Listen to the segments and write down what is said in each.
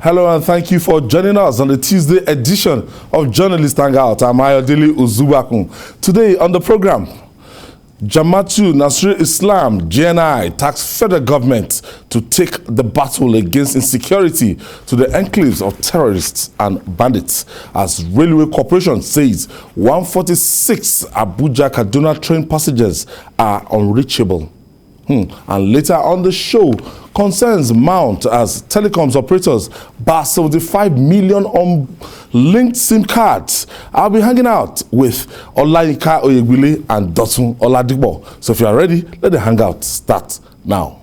Hello and thank you for joining us on the Tuesday edition of Journalist Hangout. I'm Ayodele Uzubakun. Today on the program, Jama'atu Nasrul Islam, JNI, tasked federal government to take the battle against insecurity to the enclaves of terrorists and bandits, as Railway Corporation says 146 Abuja-Kaduna train passengers are unreachable. And later on the show, concerns mount as telecoms operators bar 75 million unlinked SIM cards. I'll be hanging out with Olayinka Oyegbile and Dotun Oladipo. So if you are ready, let the hangout start now.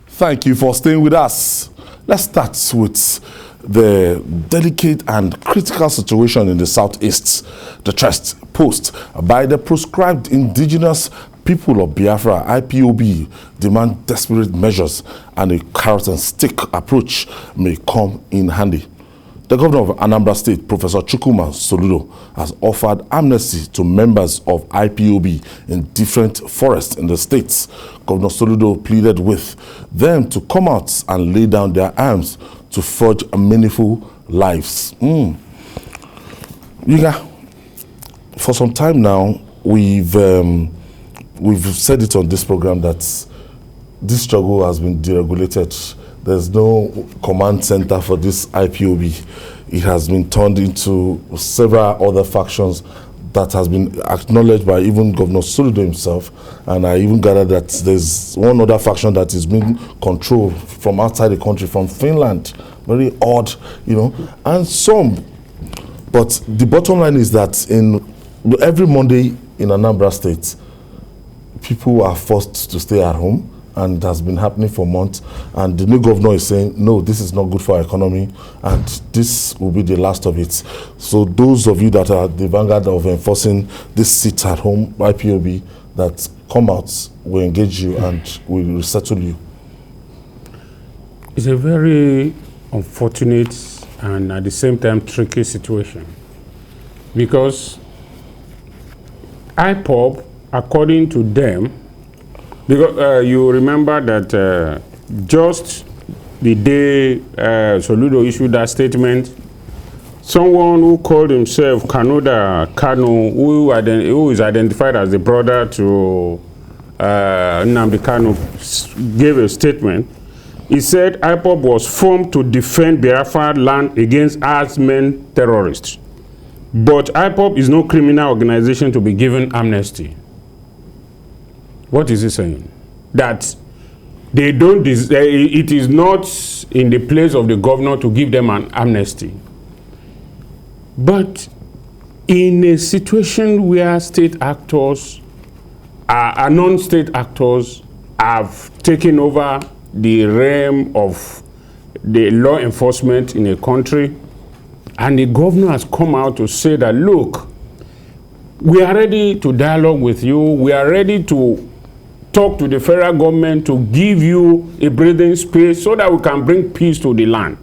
Thank you for staying with us. Let's start with the delicate and critical situation in the southeast. The trust posed by the proscribed indigenous people of Biafra, IPOB, demand desperate measures, and a carrot and stick approach may come in handy. The governor of Anambra State, Professor Chukwuma Soludo, has offered amnesty to members of IPOB in different forests in the states. Governor Soludo pleaded with them to come out and lay down their arms to forge meaningful lives. For some time now, we've said it on this program that this struggle has been deregulated. There's no command center for this IPOB. It has been turned into several other factions that has been acknowledged by even Governor Soludo himself. And I even gather that there's one other faction that is being controlled from outside the country, from Finland. Very odd, and some. But the bottom line is that in every Monday in Anambra State, people are forced to stay at home. And it has been happening for months. And the new governor is saying, no, this is not good for our economy, and this will be the last of it. So those of you that are the vanguard of enforcing this sit at home, IPOB, that come out, will engage you and will resettle you. It's a very unfortunate and at the same time tricky situation. Because IPOB, according to them, because you remember that just the day Soludo issued that statement, someone who called himself Kanoda Kanu, who is identified as the brother to Nnamdi Kanu, gave a statement. He said IPOB was formed to defend Biafra land against herdsmen terrorists. But IPOB is no criminal organization to be given amnesty. What is he saying? That they don't, it is not in the place of the governor to give them an amnesty. But in a situation where state actors, non-state actors have taken over the realm of the law enforcement in a country, and the governor has come out to say that, look, we are ready to dialogue with you, we are ready to talk to the federal government to give you a breathing space so that we can bring peace to the land.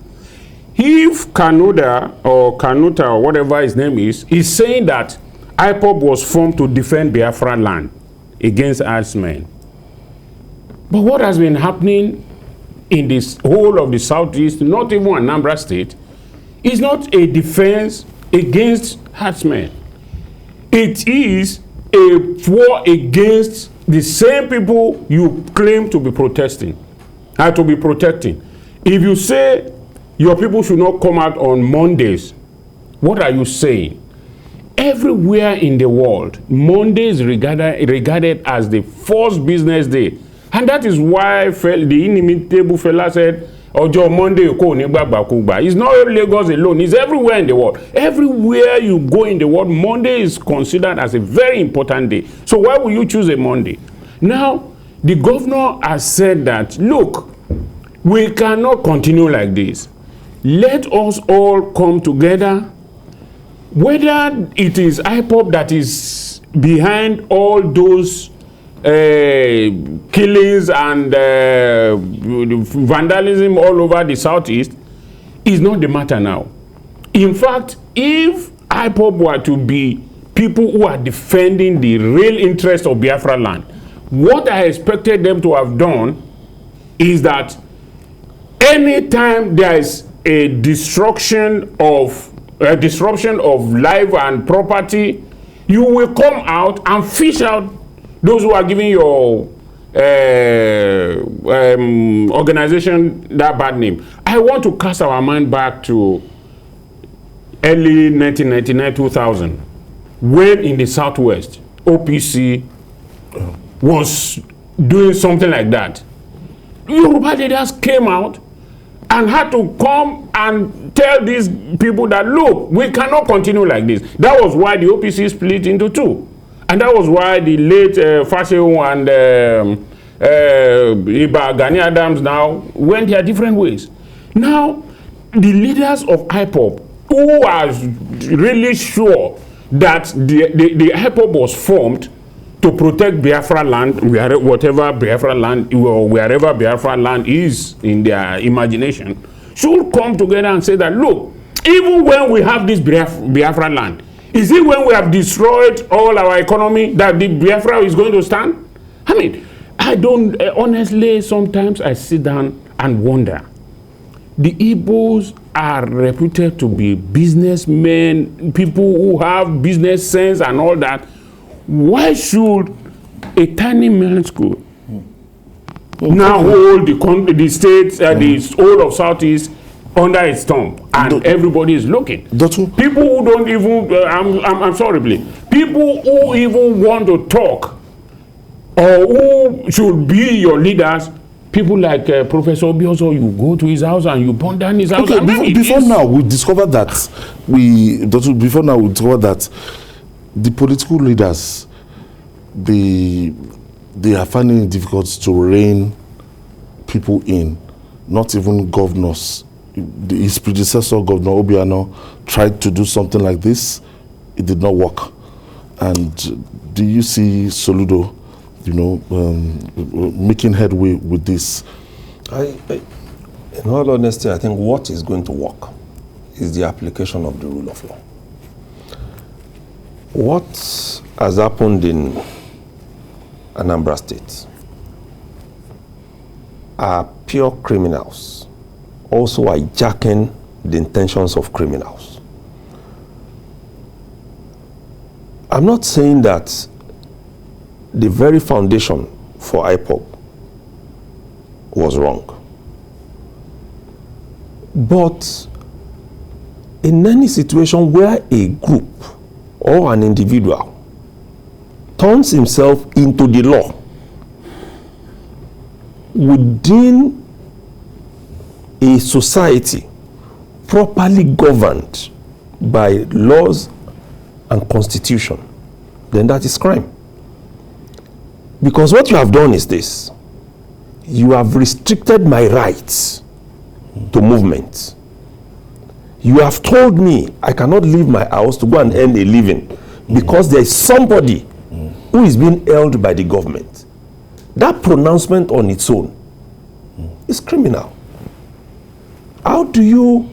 If Kanoda or Kanuta or whatever his name is saying that IPOB was formed to defend Biafra land against herdsmen. But what has been happening in this whole of the southeast, not even Anambra State, is not a defense against herdsmen. It is a war against the same people you claim to be protesting and to be protecting. If you say your people should not come out on Mondays, what are you saying? Everywhere in the world, Monday is regarded as the first business day. And that is why the inimitable fella said, Ojo Monday, it's not Lagos alone, it's everywhere in the world. Everywhere you go in the world, Monday is considered as a very important day. So why would you choose a Monday? Now, the governor has said that, look, we cannot continue like this. Let us all come together. Whether it is IPOB that is behind all those killings and vandalism all over the southeast is not the matter now. In fact, if IPOB were to be people who are defending the real interest of Biafra land, what I expected them to have done is that anytime there is a disruption of life and property, you will come out and fish out those who are giving your organization that bad name. I want to cast our mind back to early 1999-2000, when in the Southwest, OPC was doing something like that. Yoruba leaders came out and had to come and tell these people that, look, we cannot continue like this. That was why the OPC split into two. And that was why the late Fashewu and Iba Gani Adams now went their different ways. Now, the leaders of IPOB, who are really sure that the IPOB was formed to protect Biafra land, whatever Biafra land, or wherever Biafra land is in their imagination, should come together and say that, look, even when we have this Biafra land, is it when we have destroyed all our economy that the Biafra is going to stand? I mean, I don't, honestly, sometimes I sit down and wonder. The Igbos are reputed to be businessmen, people who have business sense and all that. Why should a tiny men's school now hold the states, the whole of Southeast under its thumb, and everybody is looking? People who don't even, I'm sorry, please. People who even want to talk or who should be your leaders, people like Professor Obioso, you go to his house and you burn down his house. Okay, before now we discovered that the political leaders, they are finding it difficult to rein people in, not even governors. His predecessor, Governor Obiano, tried to do something like this. It did not work. And do you see Soludo, making headway with this? In all honesty, I think what is going to work is the application of the rule of law. What has happened in Anambra State are pure criminals also hijacking the intentions of criminals. I'm not saying that the very foundation for IPOB was wrong. But in any situation where a group or an individual turns himself into the law within a society properly governed by laws and constitution, then that is crime. Because what you have done is this: you have restricted my rights to movement. You have told me I cannot leave my house to go and earn a living because there is somebody who is being held by the government. That pronouncement on its own is criminal. How do you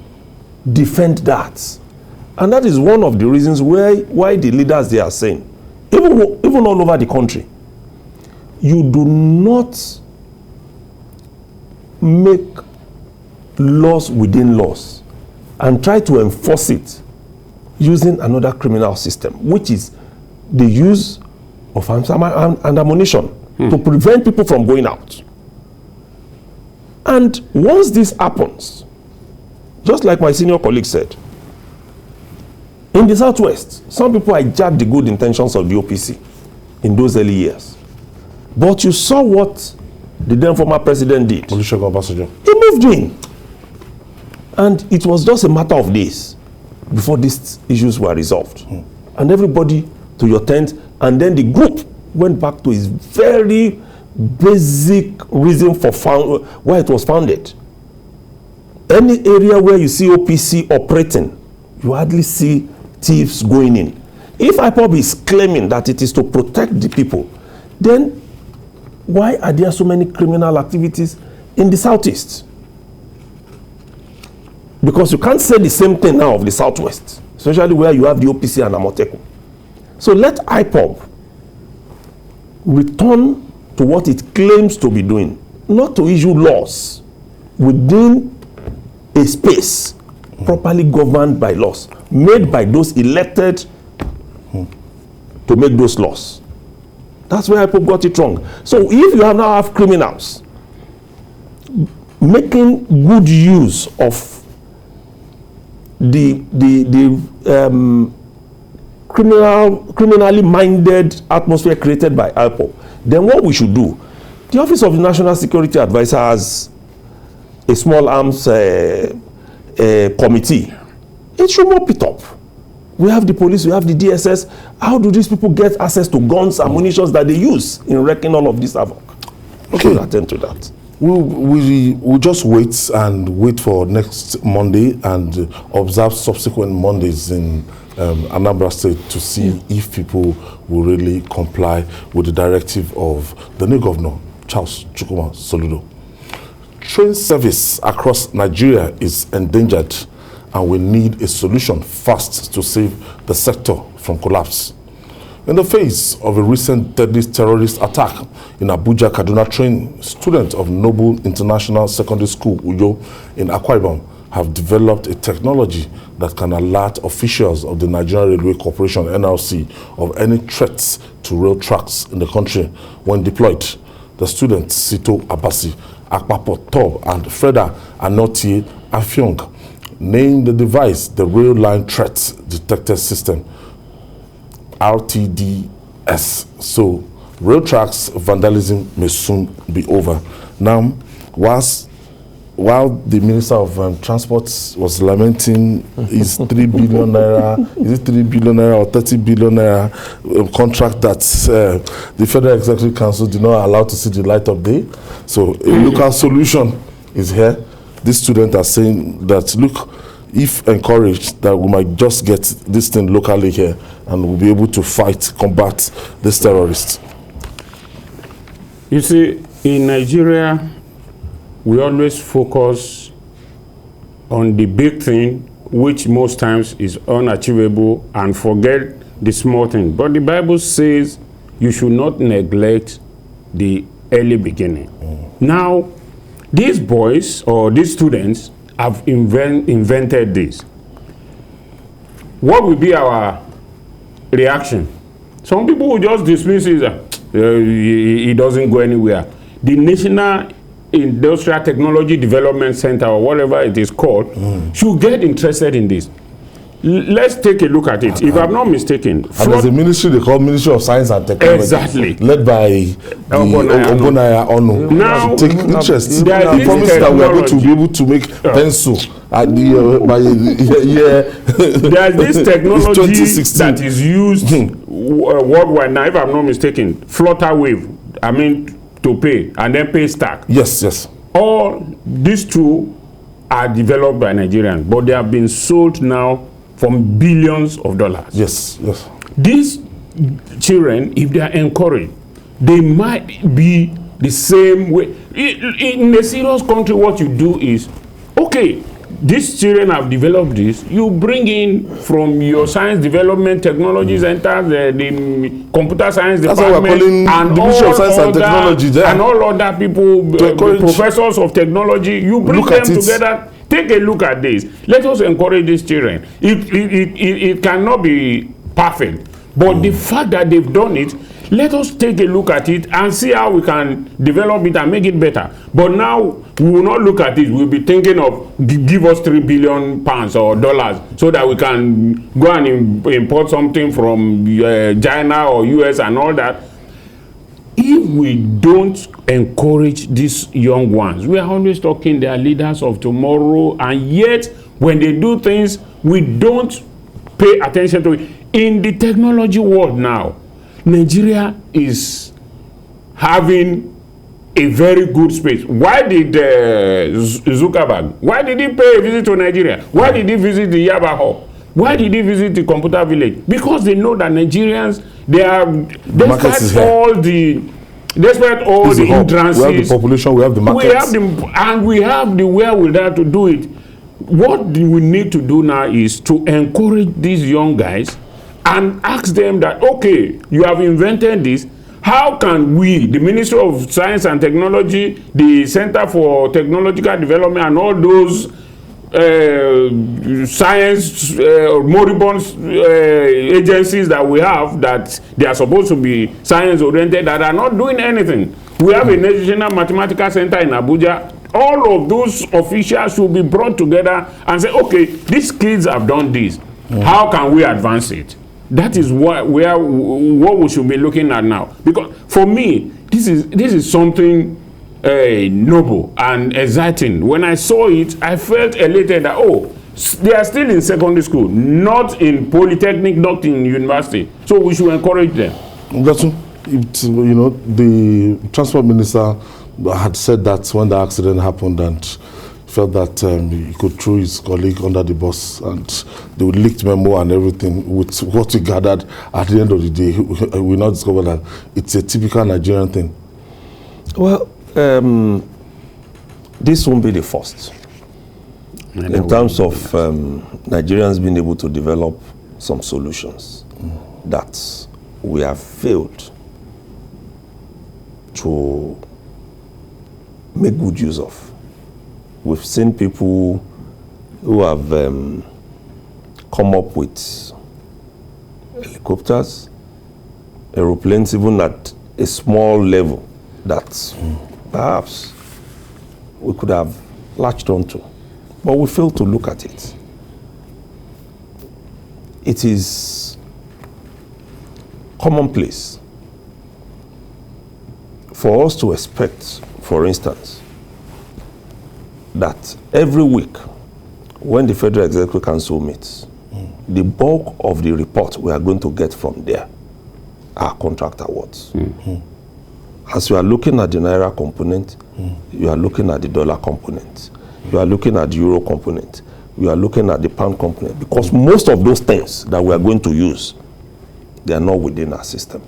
defend that? And that is one of the reasons why the leaders, they are saying, even all over the country, you do not make laws within laws and try to enforce it using another criminal system, which is the use of arms and ammunition to prevent people from going out. And once this happens, just like my senior colleague said, in the Southwest, some people hijacked the good intentions of the OPC in those early years. But you saw what the then former president did. He moved in. And it was just a matter of days before these issues were resolved. And everybody to your tent, and then the group went back to its very basic reason for why it was founded. Any area where you see OPC operating, you hardly see thieves going in. If IPOB is claiming that it is to protect the people, then why are there so many criminal activities in the Southeast? Because you can't say the same thing now of the Southwest. especially where you have the OPC and Amotekun. So let IPOB return to what it claims to be doing, not to issue laws within a space properly governed by laws, made by those elected to make those laws. That's where IPOB got it wrong. So if you now have criminals making good use of the criminally minded atmosphere created by IPOB, then what we should do, the Office of the National Security Advisor has a small arms committee. It should mop it up. We have the police, we have the DSS. How do these people get access to guns and munitions that they use in wrecking all of this havoc? Okay, we'll attend to that. We'll just wait for next Monday and observe subsequent Mondays in Anambra State to see if people will really comply with the directive of the new governor, Charles Chukwuma Soludo. Train service across Nigeria is endangered, and we need a solution fast to save the sector from collapse. In the face of a recent deadly terrorist attack in Abuja-Kaduna train, students of Noble International Secondary School, Uyo, in Akwa Ibom, have developed a technology that can alert officials of the Nigerian Railway Corporation, NRC, of any threats to rail tracks in the country when deployed. The students, Sito Abasi, Akpapo Tob, and Freda Anoti Afyong, named the device the Rail Line Threat Detector System, RTDS. So, rail tracks vandalism may soon be over. Now, while the Minister of Transport was lamenting his 3 billion naira, is it 3 billion naira or 30 billion naira contract that the Federal Executive Council did not allow to see the light of day. So, a local solution is here. These students are saying that, look, if encouraged, that we might just get this thing locally here and we'll be able to combat this terrorist. You see, in Nigeria, we always focus on the big thing, which most times is unachievable, and forget the small thing. But the Bible says you should not neglect the early beginning. Now, these boys or these students have invented this. What will be our reaction? Some people will just dismiss it. It doesn't go anywhere. The National Industrial Technology Development Center, or whatever it is called, should get interested in this. Let's take a look at it. If I'm not mistaken, and there's a ministry they call Ministry of Science and Technology, exactly, led by Obonaya Onu. Now, take interest. I promise that we are going to be able to make pencil at the by there's this technology that is used worldwide now. If I'm not mistaken, flutter wave. I mean, to pay and then pay stack. Yes. All these two are developed by Nigerians, but they have been sold now for billions of dollars. Yes. These children, if they are encouraged, they might be the same way. In a serious country, what you do is, okay, these children have developed this. You bring in from your science development technology center, the computer science department, and all science and technology there, and all other people, professors of technology. You bring them together. Take a look at this. Let us encourage these children. It cannot be perfect, but the fact that they've done it, let us take a look at it and see how we can develop it and make it better. But now we will not look at it. We'll be thinking of give us £3 billion or dollars so that we can go and import something from China or US and all that. If we don't encourage these young ones, we are always talking they are leaders of tomorrow, and yet when they do things, we don't pay attention to it. In the technology world now, Nigeria is having a very good space. Why did Zuckerberg, why did he pay a visit to Nigeria? Why did he visit the Yaba Hall? Why did he visit the computer village? Because they know that Nigerians, they are, despite all the hindrances, we have the population, we have the markets, and we have the wherewithal to do it. what we need to do now is to encourage these young guys and ask them that, okay, you have invented this. How can we, the Ministry of Science and Technology, the Center for Technological Development, and all those science moribund agencies that we have, that they are supposed to be science-oriented, that are not doing anything. We have a National Mathematical Center in Abuja. All of those officials should be brought together and say, okay, these kids have done this. How can we advance it? That is what we should be looking at now. Because for me, this is something noble and exciting. When I saw it, I felt elated that, oh, they are still in secondary school, not in polytechnic, not in university. So we should encourage them. That's it. You know, the transport minister had said that when the accident happened, and felt that he could throw his colleague under the bus, and they would leaked memo and everything. With what we gathered at the end of the day, we now discovered that it's a typical Nigerian thing. Well, this won't be the first in terms of Nigerians being able to develop some solutions that we have failed to make good use of. We've seen people who have come up with helicopters, aeroplanes, even at a small level that perhaps we could have latched onto, but we failed to look at it. It is commonplace for us to expect, for instance, that every week when the Federal Executive Council meets, the bulk of the report we are going to get from there are contract awards. As you are looking at the Naira component, you are looking at the dollar component, you are looking at the euro component, you are looking at the pound component, because most of those things that we are going to use, they are not within our system.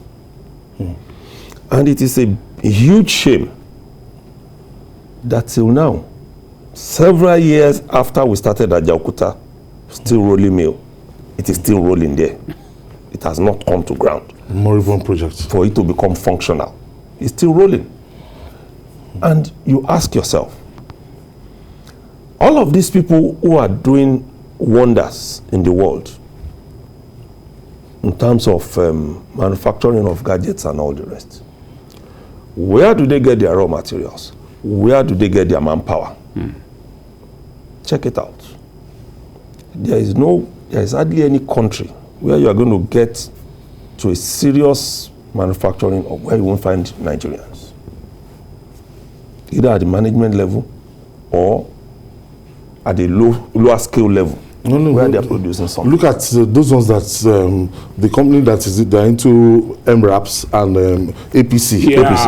And it is a huge shame that till now, several years after we started at Ajaokuta, still rolling mill, it is still rolling there. It has not come to ground. Moribund project. For it to become functional. It's still rolling. And you ask yourself, all of these people who are doing wonders in the world, in terms of manufacturing of gadgets and all the rest, where do they get their raw materials? Where do they get their manpower? Check it out. There is hardly any country where you are going to get to a serious manufacturing of where you won't find Nigerians, either at the management level or at the lower scale level, where they are producing something. Look at those ones that the company that is they're into MRAPs and APC,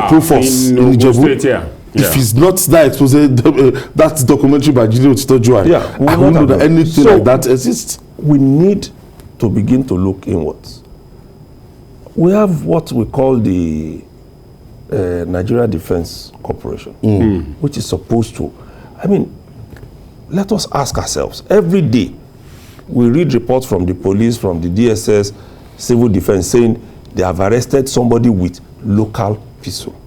Proforce in Ijebu. If it's not that exposed, that documentary by Jide Otitojuwa, I don't know that anything like that exists. We need to begin to look inwards. We have what we call the Nigeria Defense Corporation, which is supposed to, let us ask ourselves, every day we read reports from the police, from the DSS, civil defense, saying they have arrested somebody with local pistol.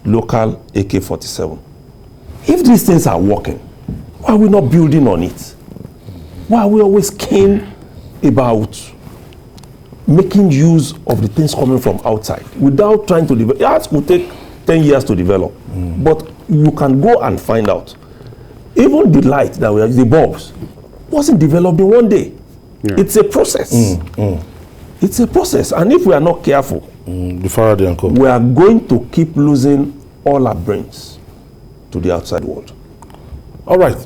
Local AK-47. If these things are working, why are we not building on it? Why are we always keen about making use of the things coming from outside without trying to develop? It will take 10 years to develop, but you can go and find out. Even the light that we have, the bulbs, wasn't developed in one day. It's a process. It's a process, and if we are not careful, we are going to keep losing all our brains to the outside world. All right,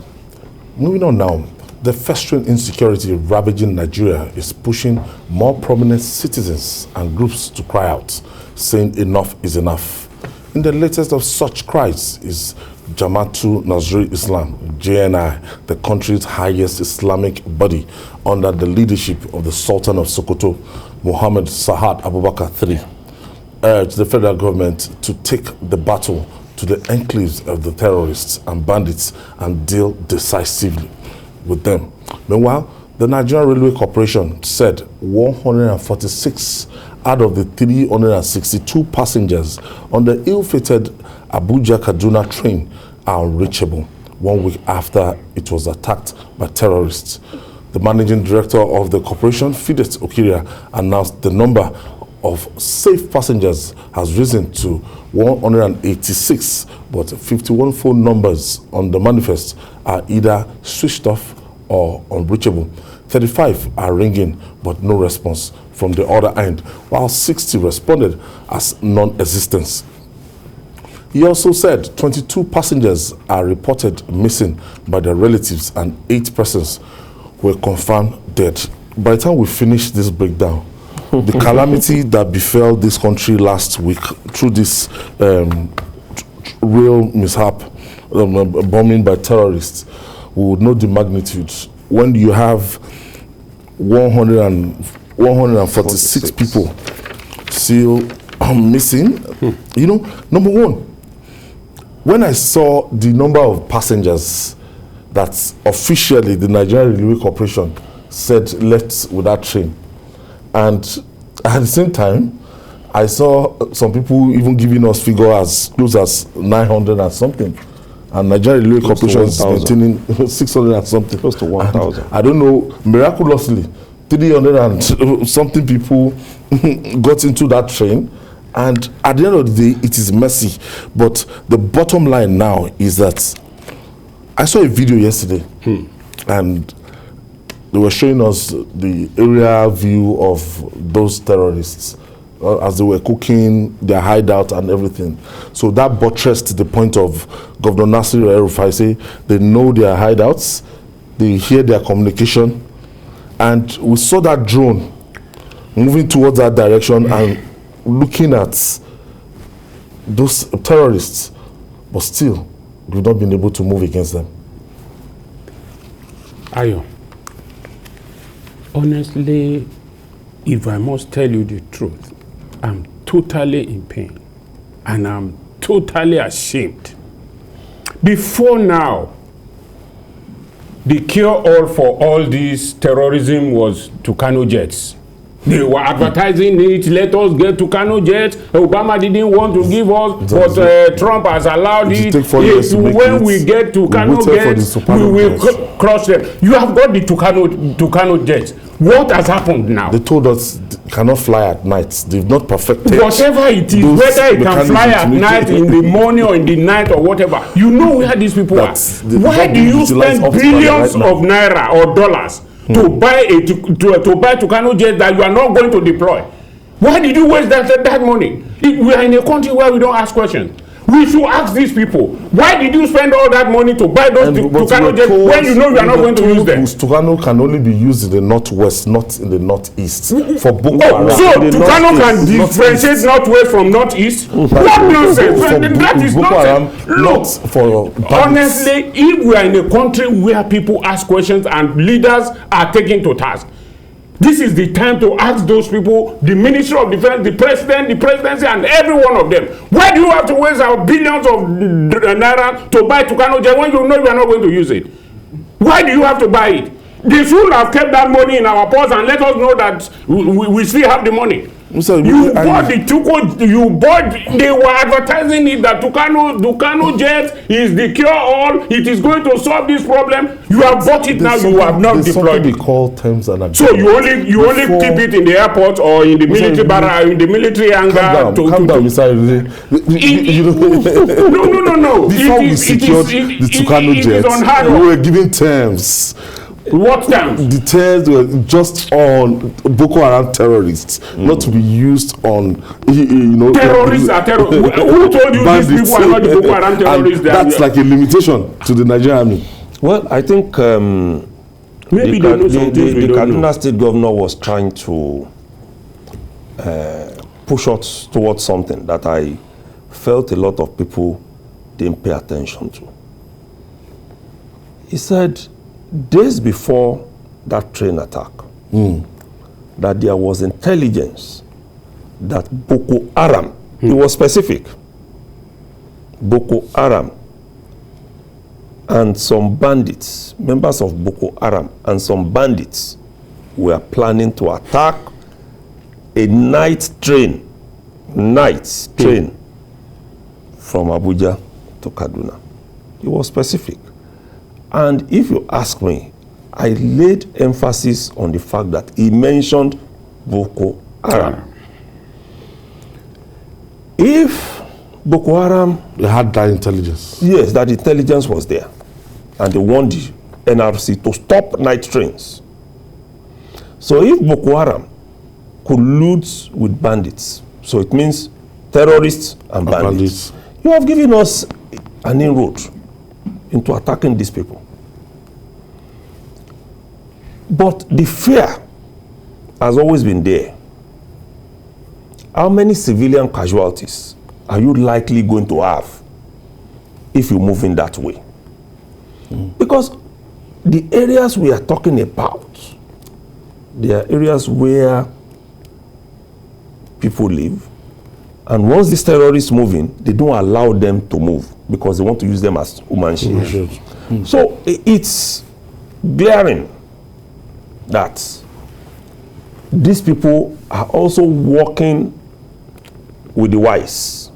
moving on now. The festering insecurity ravaging Nigeria is pushing more prominent citizens and groups to cry out, saying enough is enough. In the latest of such cries is Jamaatul Nasrul Islam, JNI, the country's highest Islamic body under the leadership of the Sultan of Sokoto, Muhammad Sa'ad Abubakar III, urged the federal government to take the battle to the enclaves of the terrorists and bandits and deal decisively with them. Meanwhile, the Nigerian Railway Corporation said 146 out of the 362 passengers on the ill-fated Abuja-Kaduna train are unreachable 1 week after it was attacked by terrorists. The managing director of the corporation, Fidet Okiria, announced the number of safe passengers has risen to 186, but 51 phone numbers on the manifest are either switched off or unreachable. 35 are ringing, but no response from the other end, while 60 responded as non-existence. He also said 22 passengers are reported missing by their relatives and 8 persons were confirmed dead. By the time we finish this breakdown, the calamity that befell this country last week through this real mishap, bombing by terrorists, we would know the magnitude. When you have 146 people still missing, you know, number one, when I saw the number of passengers that officially the Nigerian Railway Corporation said left with that train, and at the same time, I saw some people even giving us figure as close as 900 and something. And Nigerian Railway Corporation is maintaining 600 and something. Close to 1,000. I don't know, miraculously, 300 and something people got into that train. And at the end of the day, it is messy. But the bottom line now is that I saw a video yesterday, and they were showing us the aerial view of those terrorists as they were cooking their hideout and everything. So that buttressed the point of Governor Nasir El-Rufai. Say they know their hideouts, they hear their communication, and we saw that drone moving towards that direction and looking at those terrorists, but still we've not been able to move against them. Ayo, honestly, if I must tell you the truth, I'm totally in pain and I'm totally ashamed. Before now, the cure-all for all this terrorism was Tucano jets. They were advertising it, let us get Tucano jets. Obama didn't want to give us, but Trump has allowed it. When we get Tucano jets, we will crush them. You have got the Tucano jets. What has happened now? They told us cannot fly at night. They've not perfected. Whatever it is, whether it can fly at night, in the morning or in the night or whatever, you know where these people are. Why do you spend billions of naira or dollars to buy Tucano jets that you are not going to deploy? Why did you waste that money? We are in a country where we don't ask questions. We should ask these people, why did you spend all that money to buy those Tucano jets when you know you are not going to use them? Tucano can only be used in the northwest, not in the northeast. For Boko Haram. So Tucano can differentiate northwest from northeast? What nonsense? That is nonsense. Not for honestly, if we are in a country where people ask questions and leaders are taken to task, this is the time to ask those people, the Ministry of Defense, the President, the Presidency, and every one of them. Why do you have to waste our billions of naira to buy Tucano jet when you know you are not going to use it? Why do you have to buy it? They should have kept that money in our purse and let us know that we still have the money. So they were advertising it that Tucano jet is the cure-all, it is going to solve this problem. You have bought it now, you have not deployed it. Call terms and so you only keep it in the airport or in the military barrack, in the military hangar. Calm down, Mr. No. Before we secured the Tucano jet, we were giving terms. What terms? The terms were just on Boko Haram terrorists, not to be used on, terrorists are terrorists. Who told you these people are not the Boko Haram terrorists? That's like a limitation to the Nigerian army. Well, I think maybe the Kaduna State Governor was trying to push us towards something that I felt a lot of people didn't pay attention to. He said, days before that train attack, that there was intelligence that Boko Haram, it was specific, Boko Haram and some bandits, members of Boko Haram, and some bandits were planning to attack a night train from Abuja to Kaduna. It was specific. And if you ask me, I laid emphasis on the fact that he mentioned Boko Haram. If Boko Haram... They had that intelligence. Yes, that intelligence was there. And they warned the NRC to stop night trains. So if Boko Haram could loot with bandits, so it means terrorists and bandits, you have given us an inroad into attacking these people. But the fear has always been there. How many civilian casualties are you likely going to have if you move in that way? Because the areas we are talking about, they are areas where people live, and once these terrorists move in, they don't allow them to move because they want to use them as human shields. So it's glaring that these people are also working with the wise.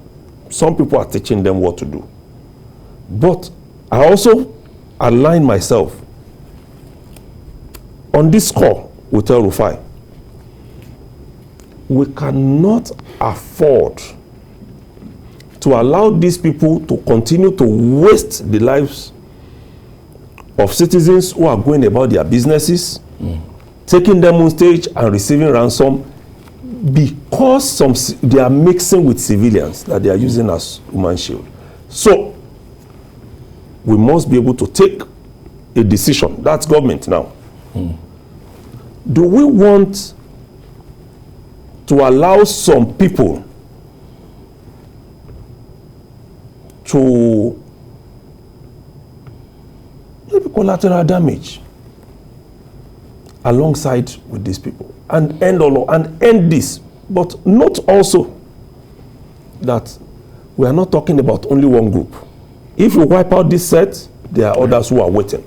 Some people are teaching them what to do. But I also align myself on this score with El Rufai. We cannot afford to allow these people to continue to waste the lives of citizens who are going about their businesses, taking them on stage and receiving ransom because they are mixing with civilians that they are using as human shield. So we must be able to take a decision. That's government now. Do we want to allow some people to maybe collateral damage alongside with these people and end this? But note also that we are not talking about only one group. If you wipe out this set, there are others who are waiting.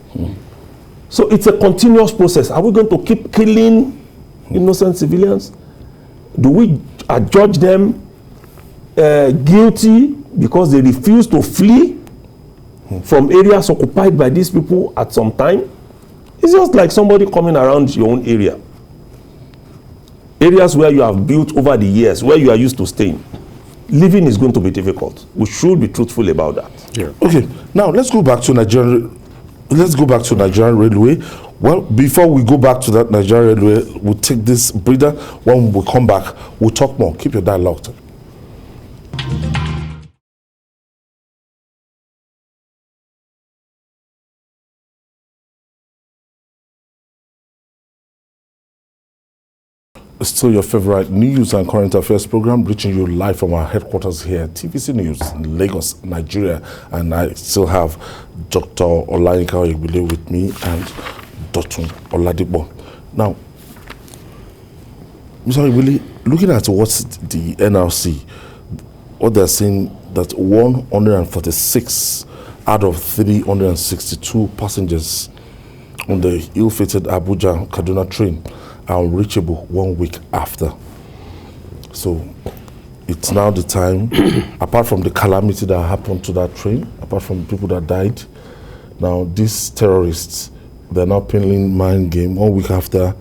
So it's a continuous process. Are we going to keep killing innocent civilians? Do we adjudge them guilty because they refuse to flee from areas occupied by these people at some time? It's just like somebody coming around your own area. Areas where you have built over the years, where you are used to staying. Living is going to be difficult. We should be truthful about that. Yeah. Okay. Now let's go back to Nigerian. Let's go back to Nigerian Railway. Well, before we go back to that Nigerian Railway, we'll take this breather. When we come back, we'll talk more. Keep your dial locked. Still your favorite news and current affairs program, reaching you live from our headquarters here, TVC News in Lagos, Nigeria. And I still have Dr. Olayinka Oyegbile with me and Dr. Oladipo. Now, Mr. Oyegbile, looking at what the NRC, what they're saying, that 146 out of 362 passengers on the ill-fated Abuja-Kaduna train are unreachable 1 week after. So it's now the time, apart from the calamity that happened to that train, apart from the people that died, now these terrorists, they're now playing mind game 1 week after.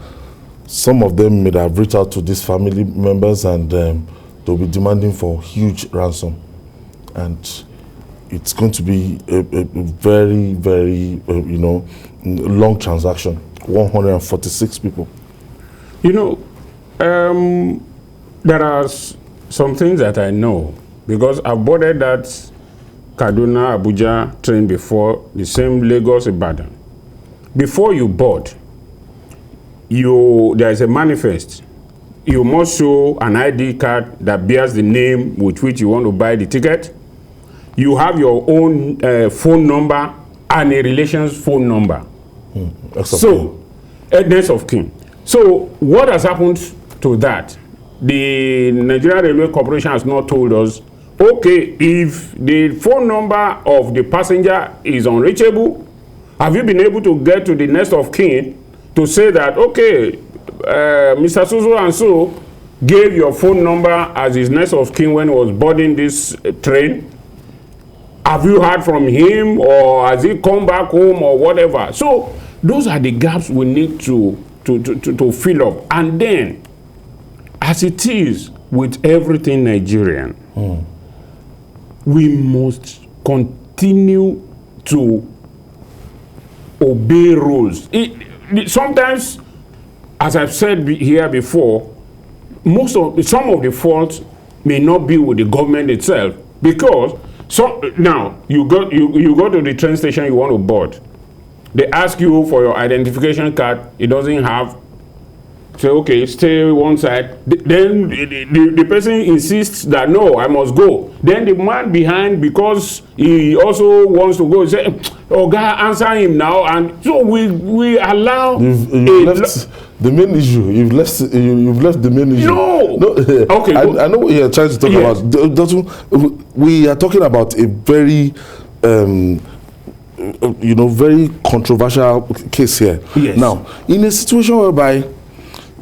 Some of them may have reached out to these family members and they'll be demanding for huge ransom. And it's going to be a very, very, long transaction. 146 people. You know, there are some things that I know because I've boarded that Kaduna Abuja train before, the same Lagos Ibadan. Before you board, there is a manifest. You must show an ID card that bears the name with which you want to buy the ticket. You have your own phone number and a relation's phone number. So, next of kin. So what has happened to that? The Nigerian Railway Corporation has not told us, okay, if the phone number of the passenger is unreachable, have you been able to get to the next of kin to say that, okay, Mr. So and so gave your phone number as his next of kin when he was boarding this train? Have you heard from him, or has he come back home, or whatever? So those are the gaps we need to fill up. And then, as it is with everything Nigerian, we must continue to obey rules. Sometimes, as I've said here before, some of the faults may not be with the government itself, because now you go to the train station you want to board. They ask you for your identification card. It doesn't have. Say, okay, stay one side. Then the person insists that no, I must go. Then the man behind, because he also wants to go, say, "Oh God, answer him now." And so we allow. You've left the main issue. You've left the main issue. No. Okay. I know what you're trying to talk about. We are talking about a very, very controversial case here. Yes. Now, in a situation whereby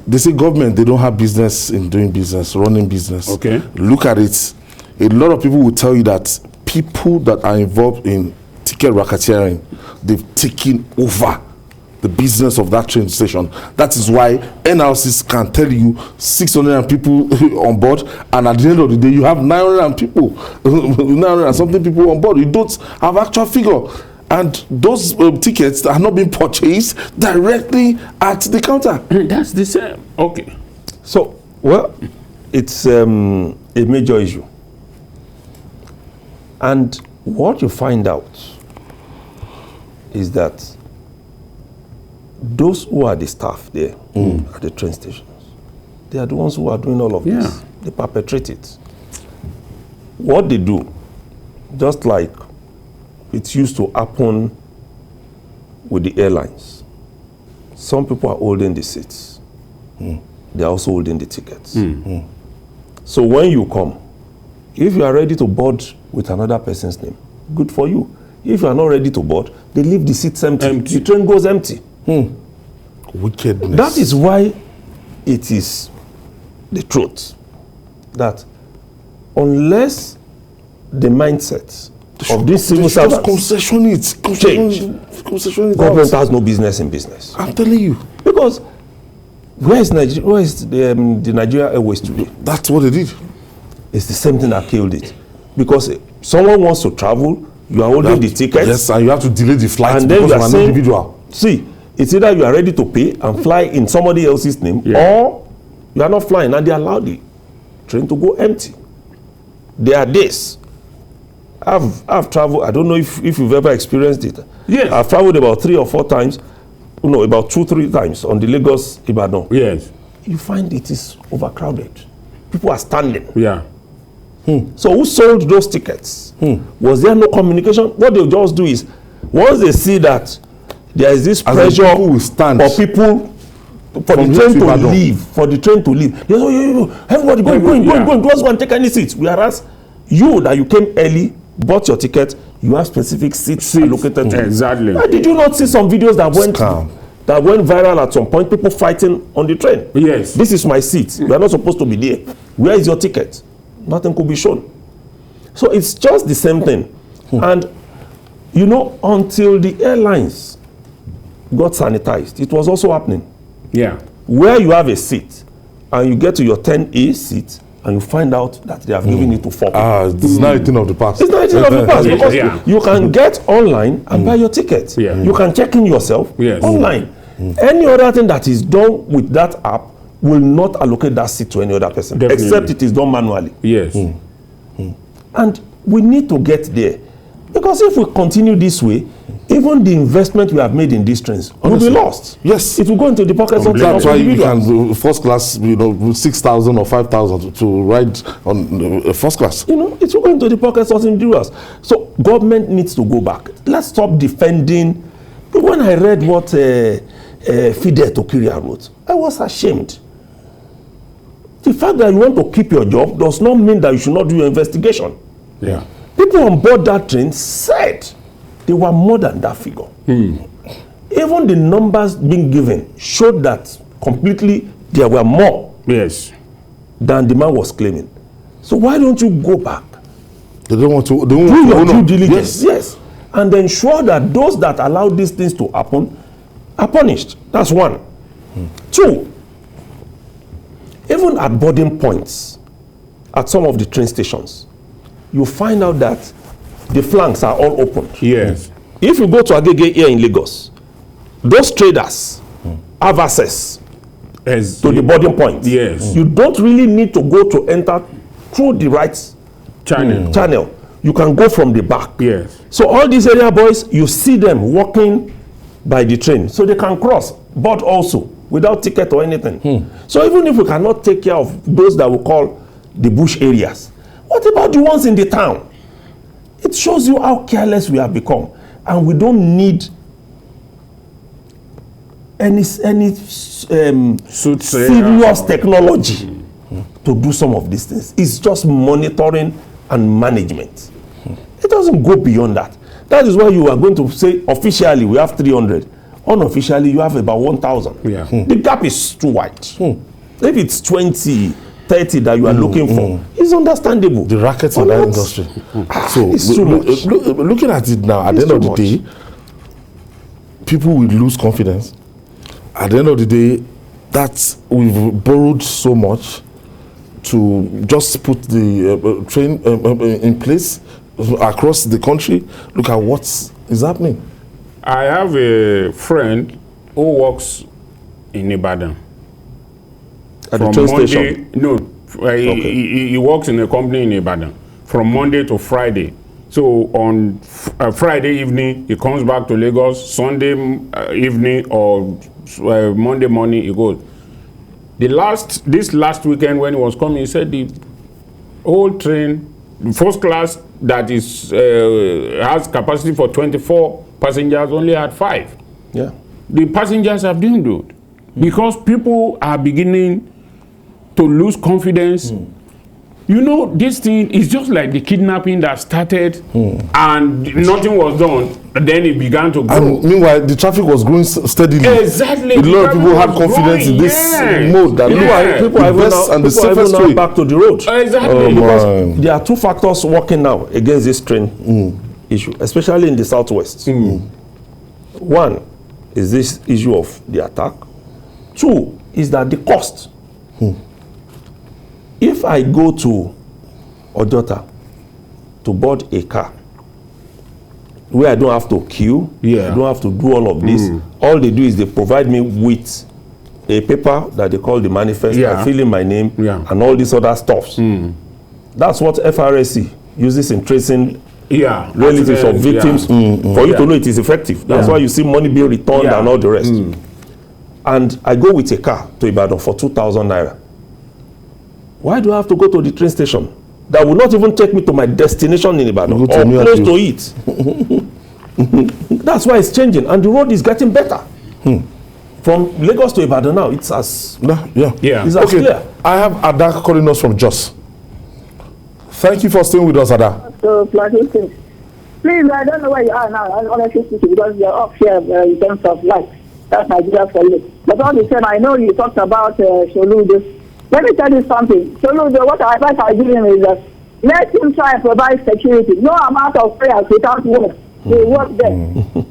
they say government, they don't have business in doing business, running business. Okay. Look at it. A lot of people will tell you that people that are involved in ticket racketeering, they've taken over the business of that train station. That is why NLCs can tell you 600 people on board, and at the end of the day, you have 900 people, 900 and something people on board. You don't have actual figure. And those tickets are not being purchased directly at the counter. That's the same. Okay. So, well, it's a major issue. And what you find out is that those who are the staff there at the train stations, they are the ones who are doing all of this. They perpetrate it. What they do, just like it used to happen with the airlines. Some people are holding the seats. They are also holding the tickets. So when you come, if you are ready to board with another person's name, good for you. If you are not ready to board, they leave the seats empty. The train goes empty. Wickedness. That is why it is the truth that unless the mindset of this civil servants concession it. Government has no business in business. I'm telling you. Because where is the Nigeria Airways today? That's what they did. It's the same thing that killed it. Because someone wants to travel, you are holding the ticket. Yes, and you have to delay the flight and then because you of are an saying, individual. See, it's either you are ready to pay and fly in somebody else's name, or you are not flying and they allow the train to go empty. There are days. I've traveled, I don't know if you've ever experienced it. Yes. I've traveled about 3 or 4 times, about 2-3 times on the Lagos-Ibadan. Yes. You find it is overcrowded. People are standing. Yeah. So who sold those tickets? Was there no communication? What they'll just do is, once they see that there is this pressure for people, for the train to leave, they say, everybody go and take any seats. Whereas you that you came early, bought your ticket, you have specific seats allocated to you. Exactly. Did you not see some videos that went viral at some point, people fighting on the train? Yes. This is my seat. You are not supposed to be there. Where is your ticket? Nothing could be shown. So it's just the same thing. And, until the airlines got sanitized, it was also happening. Yeah. Where you have a seat and you get to your 10A seat and you find out that they have given it to 4 people. This is not a thing of the past. It's not a thing of the past because you can get online and buy your ticket. Yeah. You can check in yourself online. Any other thing that is done with that app will not allocate that seat to any other person. Definitely. Except it is done manually. Yes. And we need to get there. Because if we continue this way, even the investment we have made in these trains will be lost. Yes. It will go into the pockets of That's why you individuals. can do first class, 6,000 or 5,000 to ride on first class. It will go into the pockets of individuals. So government needs to go back. Let's stop defending. When I read what Fide Tokiria wrote, I was ashamed. The fact that you want to keep your job does not mean that you should not do your investigation. Yeah. People on board that train said they were more than that figure. Even the numbers being given showed that completely there were more than the man was claiming. So why don't you go back? They don't want to. They Do want your to due diligence. Yes. And ensure that those that allow these things to happen are punished. That's one. Two, even at boarding points at some of the train stations, you find out that the flanks are all open. Yes. If you go to Agege here in Lagos, those traders have access to the boarding point. Yes. You don't really need to go to enter through the right channel. You can go from the back. Yes. So all these area boys, you see them walking by the train, so they can cross, but also without ticket or anything. So even if we cannot take care of those that we call the bush areas, what about the ones in the town? It shows you how careless we have become, and we don't need any serious technology to do some of these things. It's just monitoring and management. It doesn't go beyond that. That is why you are going to say officially we have 300. Unofficially you have about 1,000. Yeah. The gap is too wide. If it's 20, 30 that you are looking for, it's understandable. the rackets in that industry. So It's too much. looking at it now, at the end of the day, people will lose confidence. At the end of the day, that we've borrowed so much to just put the train in place across the country. Look at what is happening. I have a friend who works in Ibadan. At the train station? No, he works in a company in Ibadan from Monday to Friday. So on Friday evening, he comes back to Lagos. Sunday evening or Monday morning, he goes. This last weekend when he was coming, he said the whole train, the first class that is has capacity for 24 passengers, only had 5. Yeah. The passengers have dwindled because people are beginning to lose confidence. You know, this thing is just like the kidnapping that started and nothing was done. Then it began to grow. And meanwhile, the traffic was growing steadily. Exactly. A lot of people had confidence in this mode that People are now back to the road. Exactly. Because there are two factors working now against this train issue, especially in the southwest. One is this issue of the attack. Two is that the cost. If I go to Ojota to board a car where I don't have to queue, I don't have to do all of this, all they do is they provide me with a paper that they call the manifest, I fill in my name and all these other stuffs. That's what FRSC uses in tracing relatives of victims for you to know it is effective. That's why you see money being returned and all the rest. And I go with a car to Ibadan for 2,000 naira. Why do I have to go to the train station that will not even take me to my destination in Ibadan or close to it? That's why it's changing, and the road is getting better. From Lagos to Ibadan now, it's as it's as clear. I have Ada calling us from Jos. Thank you for staying with us, Ada. So, please, I don't know where you are now, honestly speaking, because you're up here in terms of life. That's Nigeria for you. But all the same, I know you talked about Soludo. Let me tell you something. Soludo, what advice I give him is that let him try and provide security. No amount of prayers without work. They work there.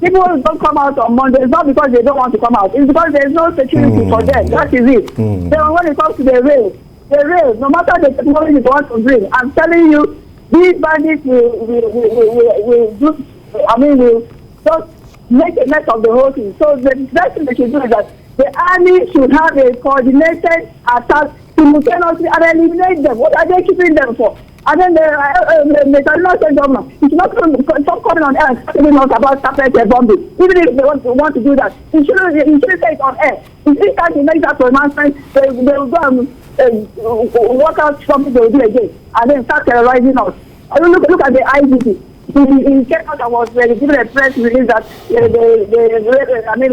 People don't come out on Monday. It's not because they don't want to come out. It's because there's no security for them. That is it. Then when it comes to the rails, no matter the technology they want to bring, I'm telling you, these bandits will just make a mess of the whole thing. So the best thing they should do is that the army should have a coordinated attack simultaneously and eliminate them. What are they keeping them for? And then the State government, it's not stop coming on air and telling us about separate bombing. Even if they want to do that, you shouldn't say it on air. If this time they make that pronouncement, they will go and work out something they will do again and then start terrorizing us. I mean, look at the IDP. he came out and was given a press release that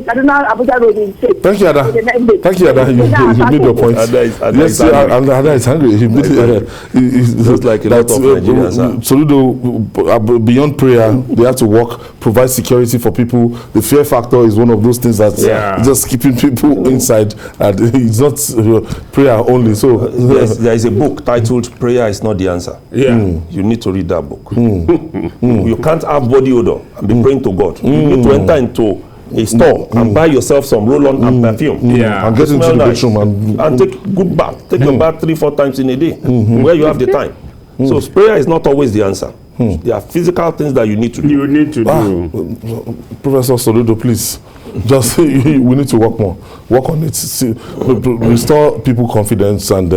Kaduna Abuja road is safe. Thank you, Ada. Thank you, Ada. You made your point. Yes, Ada is hungry. He made just like a lot of Nigerians. Soludo, beyond prayer, they have to work, provide security for people. The fear factor is one of those things that's just keeping people inside, and it's not prayer only. So there is a book titled "Prayer is Not the Answer." Yeah, you need to read that book. You can't have body odor and be praying to God. You need to enter into a store and buy yourself some roll-on and perfume. And get into the bedroom and take good bath. Take your bath 3-4 times in a day, where you have the time. So prayer is not always the answer. There are physical things that you need to do. You need to do. Professor Soludo, please. Just we need to work more. Work on it. Restore people confidence and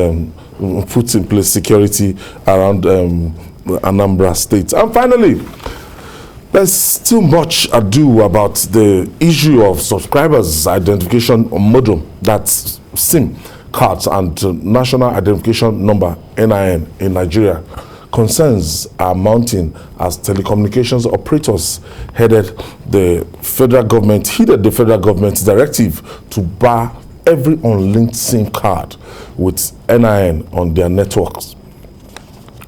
put in place security around Anambra State. And finally, there's still much ado about the issue of subscribers' identification modem, that's SIM cards and national identification number, NIN, in Nigeria. Concerns are mounting as telecommunications operators heeded the federal government's directive to bar every unlinked SIM card with NIN on their networks.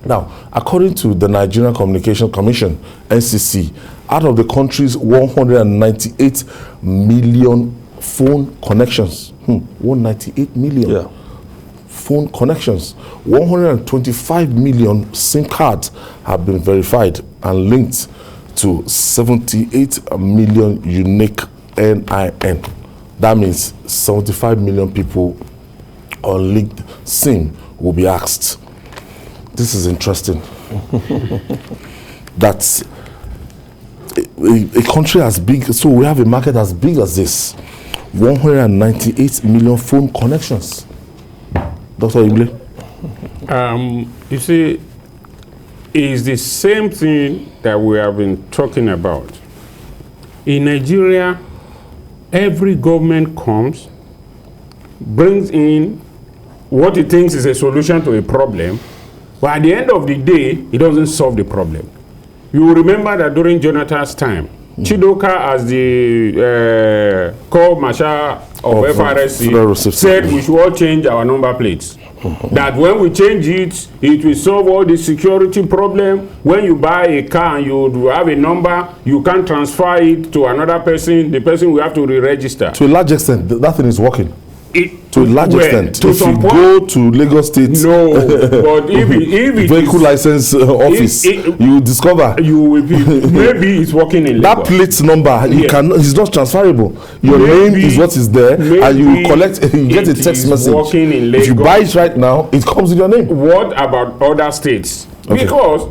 Now, according to the Nigerian Communications Commission, NCC, out of the country's 198 million phone connections, 198 million phone connections, 125 million SIM cards have been verified and linked to 78 million unique NIN. That means 75 million people on linked SIM will be asked. This is interesting. That's a country as big, so we have a market as big as this. 198 million phone connections. Dr. Ible? You see, it's the same thing that we have been talking about. In Nigeria, every government comes, brings in what it thinks is a solution to a problem, but at the end of the day, it doesn't solve the problem. You will remember that during Jonathan's time, Chidoka, as the core marshal of FRSC, said we should all change our number plates. That when we change it, it will solve all the security problem. When you buy a car and you have a number, you can't transfer it to another person. The person will have to re-register. To a large extent, that thing is working. To a large extent. To if you go to Lagos State but if it vehicle license office, you discover maybe it's working in Lagos. That plate number is not transferable. Your name is what is there, and you collect. You get a text message. If you buy it right now, it comes with your name. What about other states? Because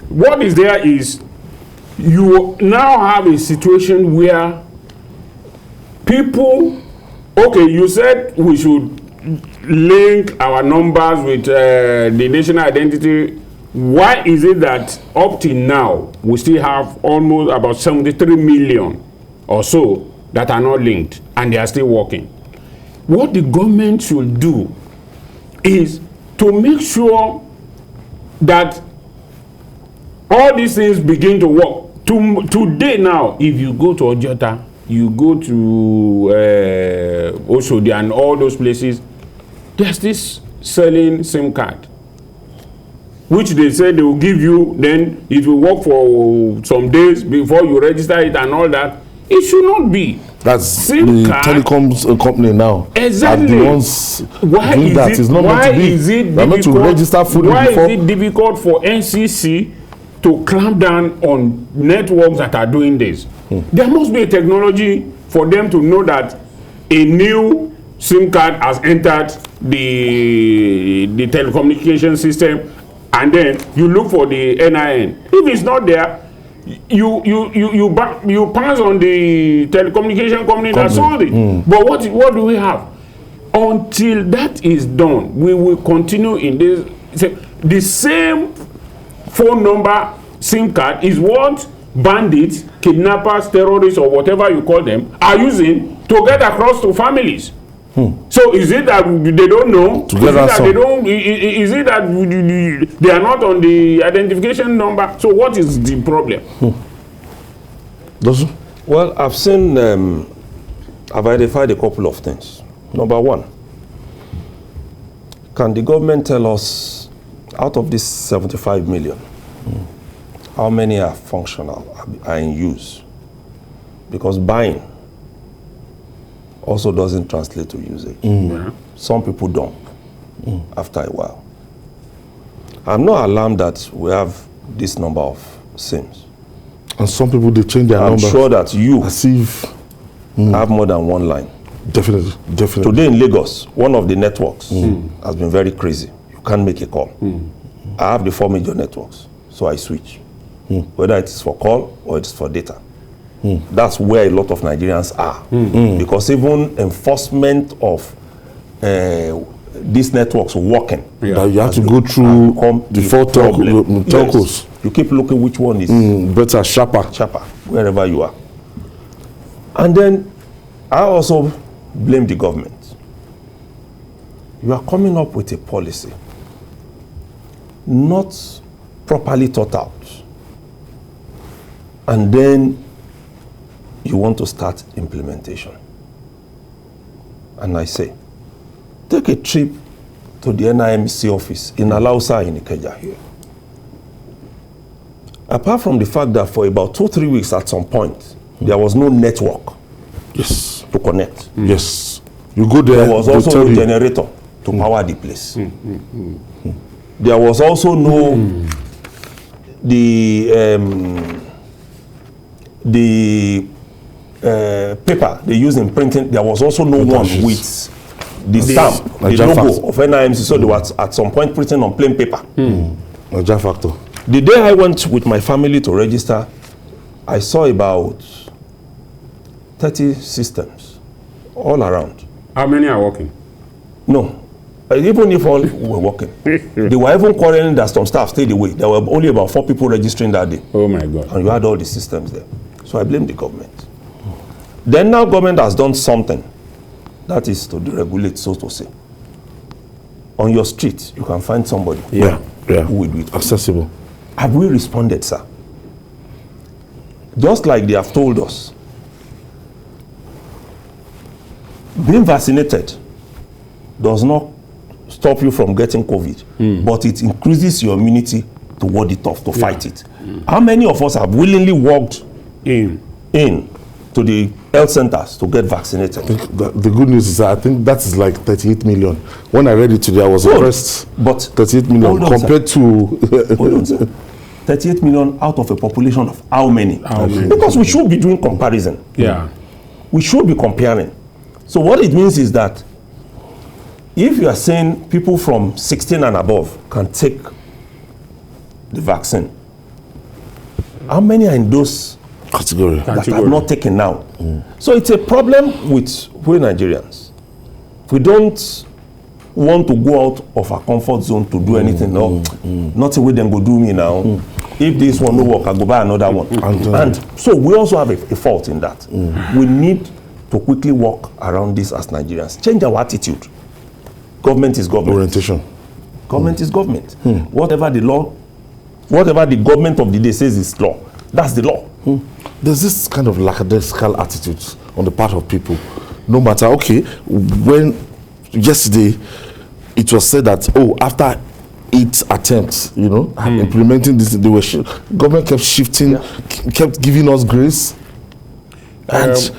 what is there is you now have a situation where people. Okay, you said we should link our numbers with the national identity. Why is it that up till now we still have almost about 73 million or so that are not linked and they are still working? What the government should do is to make sure that all these things begin to work. Today now, if you go to Ojota, you go to Oshodi and all those places, there's this selling SIM card, which they say they will give you, then it will work for some days before you register it and all that. It should not be. That's SIM the telecoms company now. Exactly. The ones doing that. It's not meant to be. They're meant to register fully before. Why is it difficult for NCC to clamp down on networks that are doing this? There must be a technology for them to know that a new SIM card has entered the telecommunication system, and then you look for the NIN. If it's not there, you pass on the telecommunication company that sold it. But what do we have? Until that is done, we will continue in this. The same phone number SIM card is what bandits, kidnappers, terrorists, or whatever you call them, are using to get across to families. So is it that they don't know? To get Is it that ransom. they don't? Is it that they are not on the identification number? So what is the problem? Doesn't? Well, I've seen, I've identified a couple of things. Number one, can the government tell us, out of this 75 million, how many are functional, are in use? Because buying also doesn't translate to usage. Yeah. Some people don't after a while. I'm not alarmed that we have this number of SIMs. And some people, they change their I'm number. sure that you As if, have more than one line. definitely. Today in Lagos, one of the networks has been very crazy. You can't make a call. I have the 4 major networks, so I switch. Whether it is for call or it's for data. That's where a lot of Nigerians are. Because even enforcement of these networks working, That you have to go through the four telcos. Yes. You keep looking which one is Better, sharper. wherever you are. And then I also blame the government. You are coming up with a policy not properly thought out, and then you want to start implementation. And I say, take a trip to the NIMC office in Alausa in Ikeja here. Apart from the fact that for about 2-3 weeks at some point, there was no network Yes. to connect. Yes. You go there. There was they also tell no you. generator to power the place. There was also no the paper they use in printing. There was also no one with the stamp, the logo of NIMC. So they were at some point printing on plain paper. Naija factor. The day I went with my family to register, I saw about 30 systems all around. How many are working? No. Even if all were working. They were even quarreling that some staff stayed away. There were only about 4 people registering that day. Oh my God. And you had all the systems there. So I blame the government. Then now government has done something. That is to deregulate, so to say. On your street, you can find somebody Yeah. who will do it. Accessible. Have we responded, sir? Just like they have told us, being vaccinated does not stop you from getting COVID, but it increases your immunity to ward it off, to fight it. How many of us have willingly walked in to the health centers to get vaccinated? The good news is that I think that is like 38 million. When I read it today, I was impressed. But 38 million hold on, compared to. Hold on, sir. 38 million out of a population of how many? many? Because we should be doing comparison. Yeah. We should be comparing. So what it means is that if you are saying people from 16 and above can take the vaccine, how many are in those Category. that have not taken now? So it's a problem with we Nigerians. We don't want to go out of our comfort zone to do anything. No, nothing with them go do me now. If this one no work, I go buy another one. And so we also have a fault in that. We need to quickly walk around this as Nigerians. Change our attitude. Government is government. Orientation. Government is government. Whatever the law, whatever the government of the day says is law, that's the law. There's this kind of lackadaisical attitude on the part of people. No matter, okay, when yesterday it was said that, oh, after 8 attempts, implementing this, they were government kept shifting, kept giving us grace. And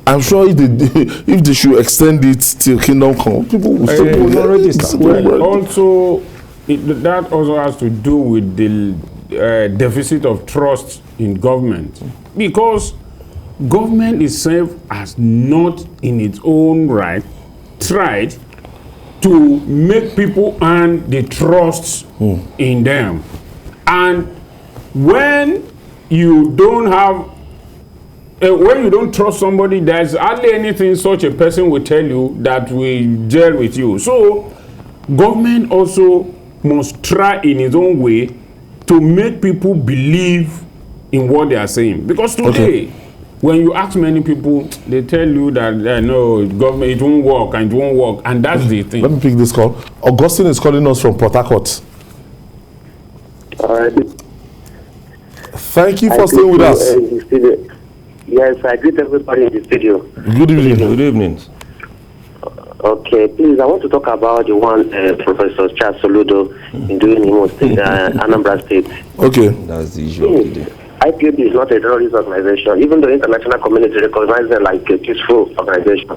I'm sure if they should extend it till Kingdom Come, people will still already start. Also, that also has to do with the deficit of trust in government, because government itself has not in its own right tried to make people earn the trust in them. And when you don't have when you don't trust somebody, there's hardly anything such a person will tell you that will gel with you. So government also must try in its own way to make people believe in what they are saying. Because today, when you ask many people, they tell you that no, government, it won't work, and that's the thing. Let me pick this call. Augustine is calling us from Port Harcourt. Thank you for staying with us. Yes, I greet everybody in the studio. Good evening. Good evening. Okay, please, I want to talk about the one Professor Charles Soludo in doing Imo State, Anambra State. Okay. That's the issue of the day. IPOB is not a terrorist organization, even though the international community recognizes them like a peaceful organization.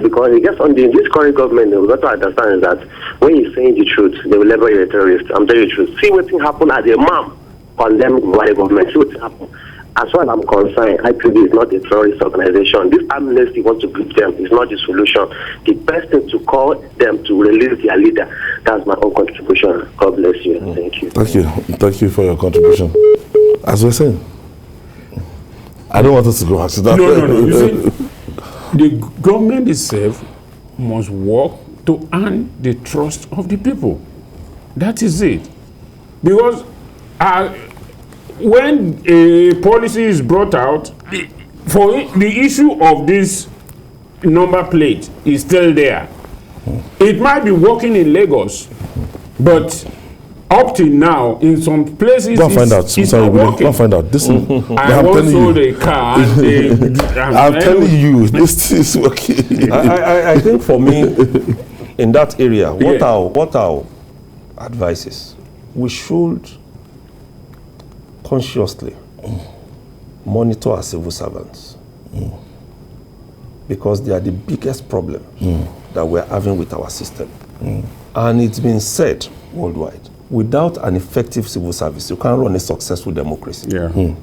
Because it gets on this current government, we got to understand that when you're saying the truth, they will label you a terrorist. I'm telling you the truth. See what happened as a mom condemned by the government. See what happened. As far as I'm concerned, IPOB is not a terrorist organization. This amnesty wants to beat them. It's not the solution. The best thing to call them to release their leader. That's my own contribution. God bless you. Thank you. Thank you. Thank you for your contribution. As we're saying, I don't want us to go back to that. No. You see, the government itself must work to earn the trust of the people. That is it. Because when a policy is brought out, for the issue of this number plate is still there. It might be working in Lagos, but up till now, in some places, Go and find out. it's not working. Go and find out. This I once sold a car. I'm telling you, this is working. I think for me, in that area, what our advice is, we should consciously monitor our civil servants because they are the biggest problem that we're having with our system. And it's been said worldwide, without an effective civil service, you can't run a successful democracy. Yeah.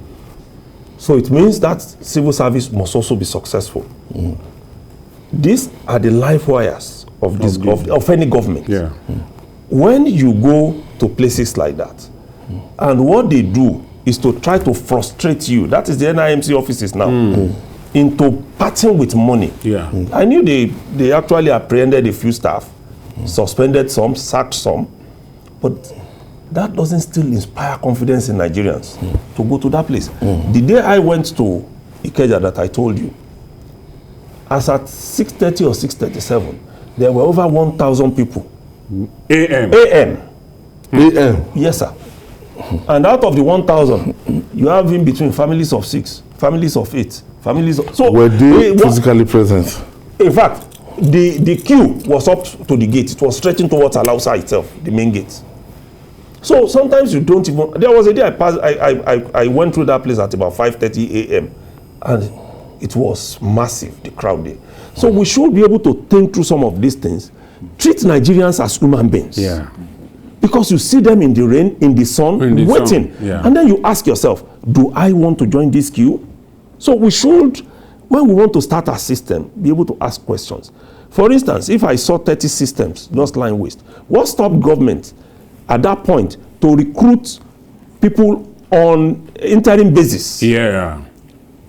So it means that civil service must also be successful. These are the life wires of this of any government. Yeah. When you go to places like that, and what they do is to try to frustrate you, that is the NIMC offices now, into parting with money. Yeah. I knew they actually apprehended a few staff, suspended some, sacked some, but that doesn't still inspire confidence in Nigerians to go to that place. The day I went to Ikeja that I told you, as at 6:30 or 6:37, there were over 1,000 people. AM. Yes, sir. And out of the 1,000, you have in between families of 6, families of 8, families of... So were they physically present? In fact, the queue was up to the gate. It was stretching towards Alausa itself, the main gate. So sometimes you don't even... There was a day I went through that place at about 5:30 a.m. and it was massive, the crowd there. So we should be able to think through some of these things. Treat Nigerians as human beings. Yeah. Because you see them in the rain, in the sun, waiting. Yeah. And then you ask yourself, do I want to join this queue? So we should, when we want to start our system, be able to ask questions. For instance, if I saw 30 systems just lying waste, what stopped government at that point to recruit people on interim basis? Yeah.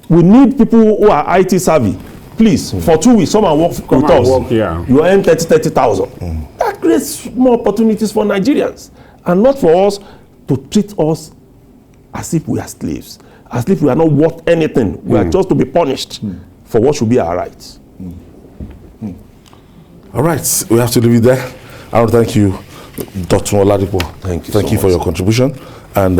We need people who are IT savvy. Please, for 2 weeks, come and work with us. You earn 30,000. That creates more opportunities for Nigerians, and not for us to treat us as if we are slaves, as if we are not worth anything. We are just to be punished for what should be our rights. All right, we have to leave it there. I want to thank you, Dr. Oladipo. Thank you for your contribution, and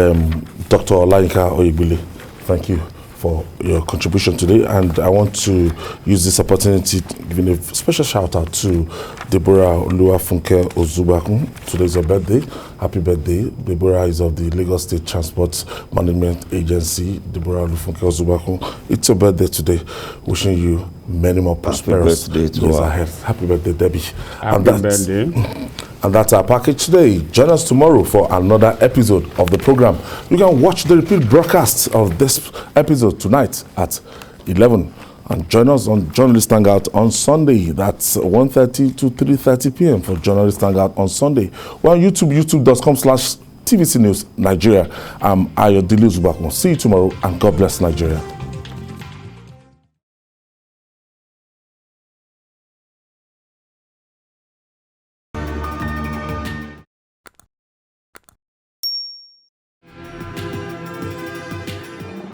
Dr. Olayinka Oyegbile. Thank you for your contribution today, and I want to use this opportunity to give a special shout out to Deborah Oluwafunke Ozubakun. Today is her birthday. Happy birthday. Deborah is of the Lagos State Transport Management Agency. Deborah Oluwafunke Ozubakun. It's your birthday today. Wishing you many more prosperous years ahead. Happy birthday, Debbie. Happy birthday. And that's our package today. Join us tomorrow for another episode of the program. You can watch the repeat broadcast of this episode tonight at 11. And join us on Journalist Hangout on Sunday. That's 1:30 to 3:30 p.m. for Journalist Hangout on Sunday. We're on YouTube, youtube.com/TVC News Nigeria. I'm Ayodele Zubakun. See you tomorrow, and God bless Nigeria.